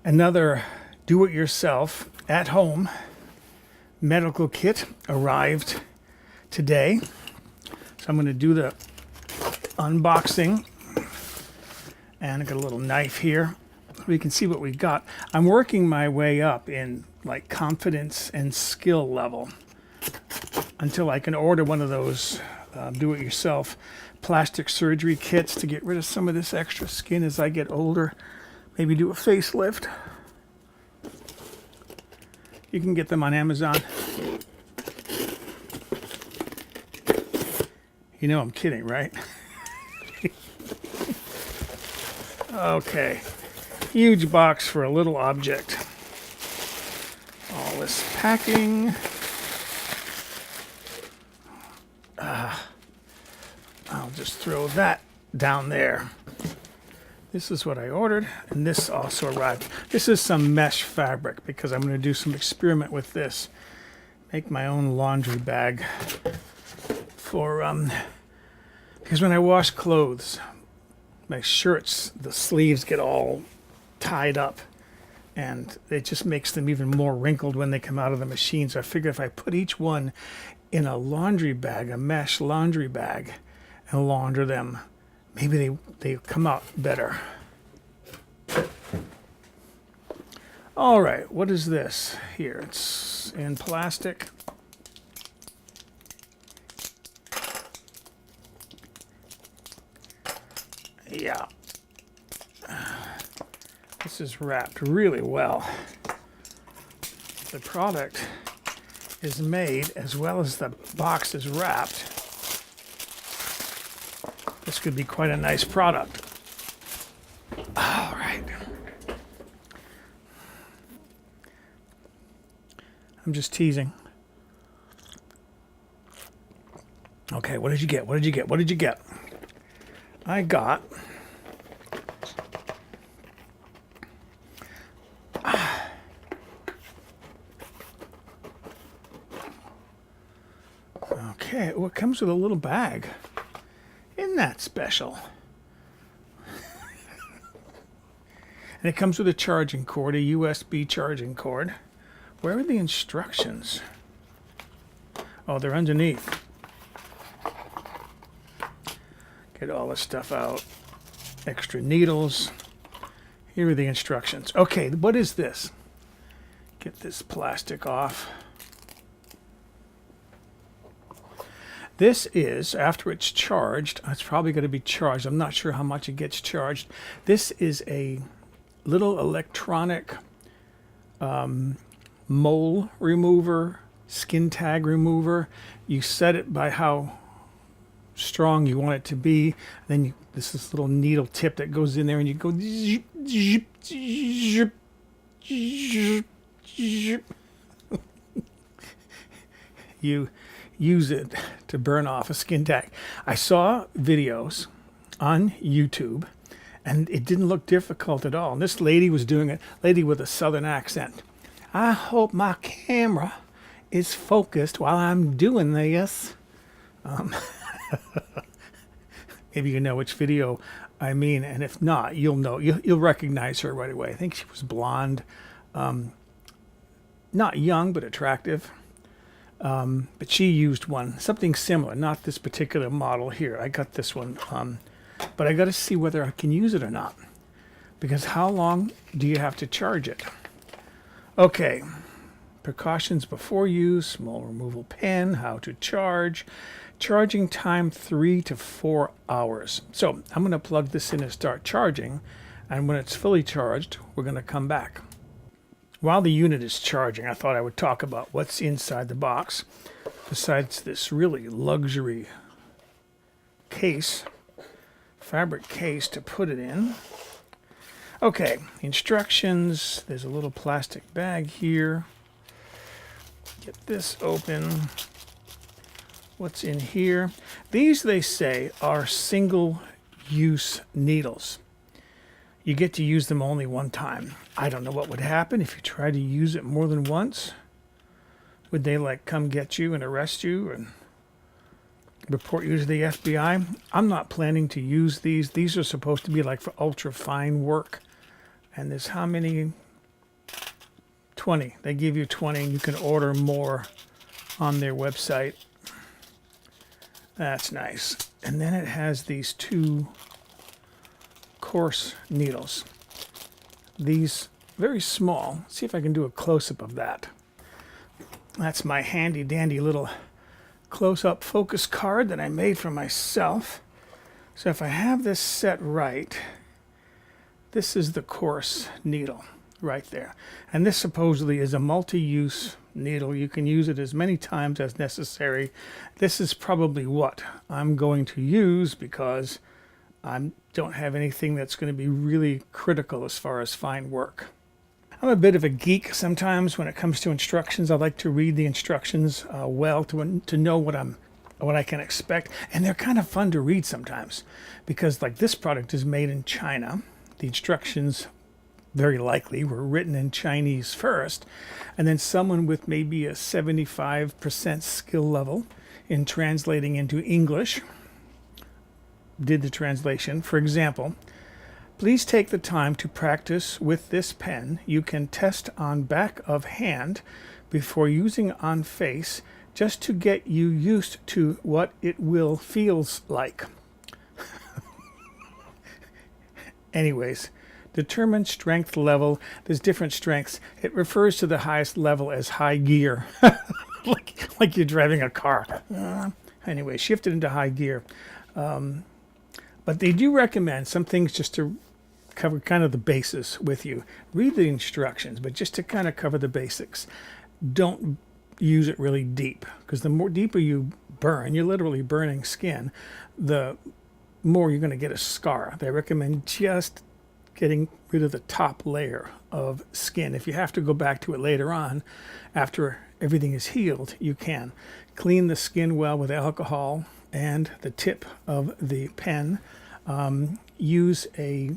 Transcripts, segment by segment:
Another do-it-yourself at-home medical kit arrived today. So I'm going to do the unboxing. And I got a little knife here. We can see what we got. I'm working my way up in like confidence and skill level until I can order one of those do-it-yourself plastic surgery kits to get rid of some of this extra skin as I get older. Maybe do a facelift. You can get them on Amazon. You know I'm kidding, right? Okay. Huge box for a little object. All this packing. I'll just throw that down there. This is what I ordered, and this also arrived. This is some mesh fabric because I'm going to do some experiment with this. Make my own laundry bag for because when I wash clothes, my shirts, the sleeves get all tied up, and it just makes them even more wrinkled when they come out of the machine. So I figured if I put each one in a laundry bag, a mesh laundry bag, and launder them, maybe they come out better. All right, what is this here? It's in plastic. Yeah. This is wrapped really well. The product is made as well as the box is wrapped. This could be quite a nice product. All right. I'm just teasing. Okay, what did you get? What did you get? What did you get? I got okay, well, it comes with a little bag. Isn't that special? And it comes with a charging cord, a USB charging cord. Where are the instructions? Oh, they're underneath. Get all this stuff out. Extra needles. Here are the instructions. Okay, what is this? Get this plastic off. This is, after it's charged, it's probably going to be charged. I'm not sure how much it gets charged. This is a little electronic mole remover, skin tag remover. You set it by how strong you want it to be. Then this little needle tip that goes in there, and you go zip, zip, zip, zip, zip. You use it to burn off a skin tag. I saw videos on YouTube, and it didn't look difficult at all. And this lady was doing it, lady with a southern accent. I hope my camera is focused while I'm doing this. Maybe you know which video I mean, and if not, you'll know. You'll recognize her right away. I think she was blonde, not young but attractive. But she used something similar, not this particular model here. I got this one, but I got to see whether I can use it or not. Because how long do you have to charge it? Okay, precautions before use, small removal pen, how to charge. Charging time 3 to 4 hours. So I'm going to plug this in and start charging. And when it's fully charged, we're going to come back. While the unit is charging, I thought I would talk about what's inside the box. Besides this really luxury case, fabric case to put it in. Okay, instructions. There's a little plastic bag here. Get this open. What's in here? These, they say, are single-use needles. You get to use them only one time. I don't know what would happen if you tried to use it more than once. Would they like come get you and arrest you and report you to the FBI? I'm not planning to use these. These are supposed to be like for ultra fine work. And there's how many? 20. They give you 20 and you can order more on their website. That's nice. And then it has these 2 coarse needles. These very small. Let's see if I can do a close-up of that. That's my handy dandy little close-up focus card that I made for myself. So if I have this set right, this is the coarse needle right there. And this supposedly is a multi-use needle. You can use it as many times as necessary. This is probably what I'm going to use because I don't have anything that's going to be really critical as far as fine work. I'm a bit of a geek sometimes when it comes to instructions. I like to read the instructions well to know what I can expect. And they're kind of fun to read sometimes because like this product is made in China. The instructions very likely were written in Chinese first, and then someone with maybe a 75% skill level in translating into English did the translation. For example, please take the time to practice with this pen. You can test on back of hand before using on face just to get you used to what it will feels like. Anyways, determine strength level. There's different strengths. It refers to the highest level as high gear, like you're driving a car. Anyway, shift it into high gear. But they do recommend some things just to cover kind of the basis with you. Read the instructions, but just to kind of cover the basics. Don't use it really deep, because the more deeper you burn, you're literally burning skin, the more you're going to get a scar. They recommend just getting rid of the top layer of skin. If you have to go back to it later on, after everything is healed, you can. Clean the skin well with alcohol and the tip of the pen. Use a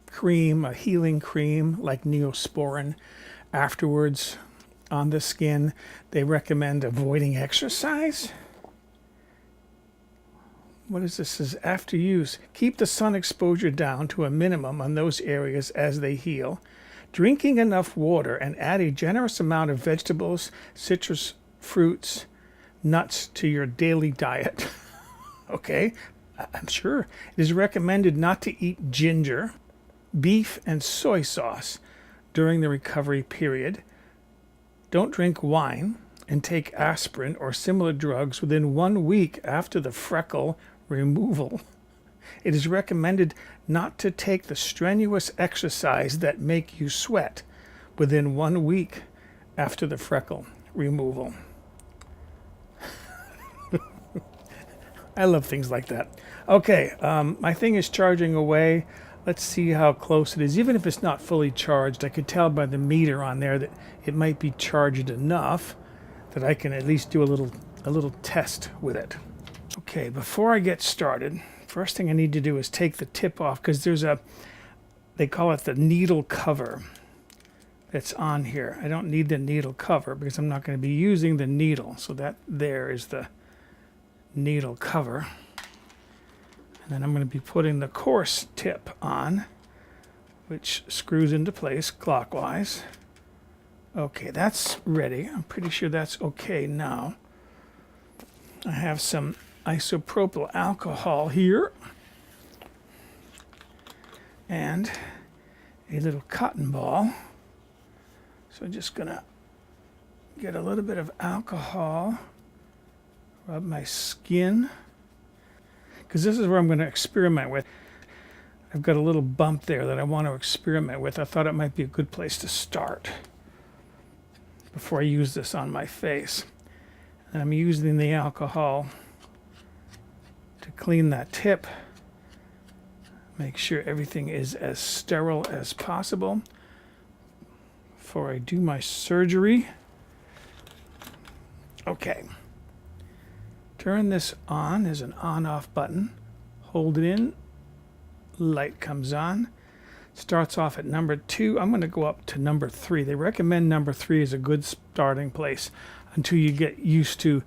cream, a healing cream like Neosporin afterwards on the skin. They recommend avoiding exercise. What is this? This is after use. Keep the sun exposure down to a minimum on those areas as they heal. Drinking enough water and add a generous amount of vegetables, citrus fruits, nuts to your daily diet. Okay, I'm sure. It is recommended not to eat ginger, beef, and soy sauce during the recovery period. Don't drink wine and take aspirin or similar drugs within 1 week after the freckle removal. It is recommended not to take the strenuous exercise that make you sweat within 1 week after the freckle removal. I love things like that. Okay, my thing is charging away. Let's see how close it is. Even if it's not fully charged, I could tell by the meter on there that it might be charged enough that I can at least do a little test with it. Okay, before I get started, first thing I need to do is take the tip off, because they call it the needle cover that's on here. I don't need the needle cover because I'm not going to be using the needle. So that there is the needle cover. And then I'm going to be putting the coarse tip on, which screws into place clockwise. Okay, that's ready. I'm pretty sure that's okay now. I have some isopropyl alcohol here and a little cotton ball. So I'm just going to get a little bit of alcohol, rub my skin, because this is where I'm going to experiment with. I've got a little bump there that I want to experiment with. I thought it might be a good place to start before I use this on my face. And I'm using the alcohol to clean that tip, make sure everything is as sterile as possible before I do my surgery. Okay. Turn this on. There's an on-off button. Hold it in. Light comes on. Starts off at number 2. I'm going to go up to number 3. They recommend number 3 is a good starting place until you get used to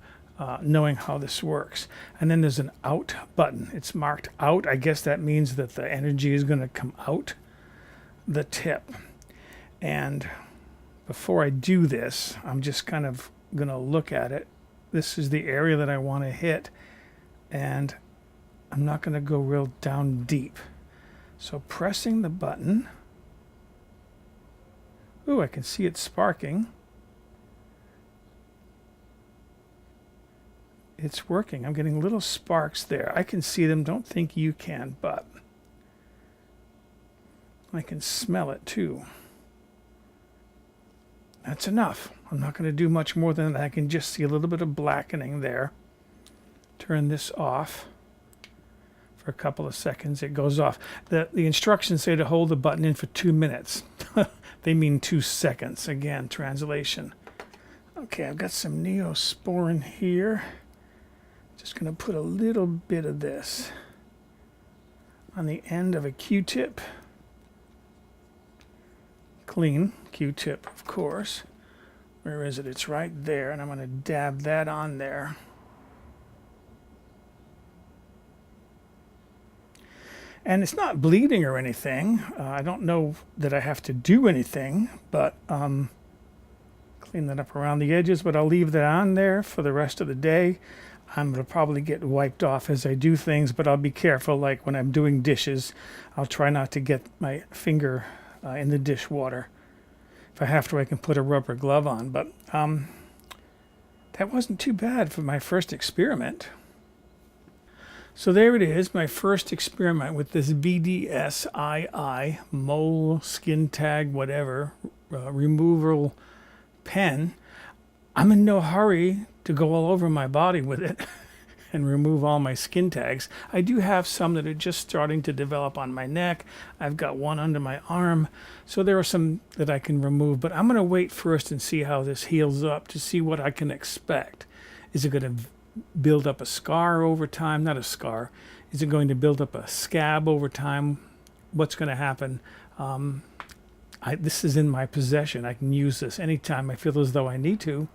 knowing how this works. And then there's an out button. It's marked out. I guess that means that the energy is going to come out the tip. And before I do this, I'm just kind of going to look at it. This is the area that I want to hit, and I'm not going to go real down deep. So pressing the button. Ooh, I can see it sparking. It's working. I'm getting little sparks there. I can see them. Don't think you can, but I can smell it too. That's enough. I'm not going to do much more than that. I can just see a little bit of blackening there. Turn this off for a couple of seconds. It goes off. The instructions say to hold the button in for 2 minutes. They mean 2 seconds. Again, translation. Okay, I've got some Neosporin here. Just going to put a little bit of this on the end of a Q-tip. Clean Q-tip, of course. Where is it? It's right there, and I'm going to dab that on there. And it's not bleeding or anything. I don't know that I have to do anything, but clean that up around the edges, but I'll leave that on there for the rest of the day. I'm going to probably get wiped off as I do things, but I'll be careful. Like when I'm doing dishes, I'll try not to get my finger in the dishwater. If I have to, I can put a rubber glove on, but that wasn't too bad for my first experiment. So there it is, my first experiment with this BDSII, mole, skin tag, whatever, removal pen. I'm in no hurry to go all over my body with it and remove all my skin tags. I do have some that are just starting to develop on my neck. I've got one under my arm. So there are some that I can remove, but I'm going to wait first and see how this heals up to see what I can expect. Is it going to build up a scar over time? Not a scar. Is it going to build up a scab over time? What's going to happen? This is in my possession. I can use this anytime I feel as though I need to.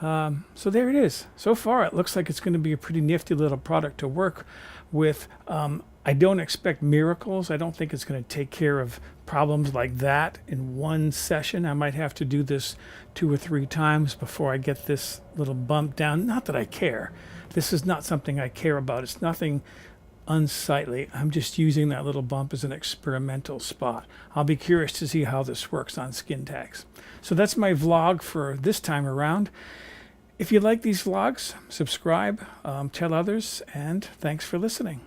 So there it is. So far, it looks like it's going to be a pretty nifty little product to work with. I don't expect miracles. I don't think it's going to take care of problems like that in one session. I might have to do this 2 or 3 times before I get this little bump down. Not that I care. This is not something I care about. It's nothing unsightly. I'm just using that little bump as an experimental spot. I'll be curious to see how this works on skin tags. So that's my vlog for this time around. If you like these vlogs, subscribe, tell others, and thanks for listening.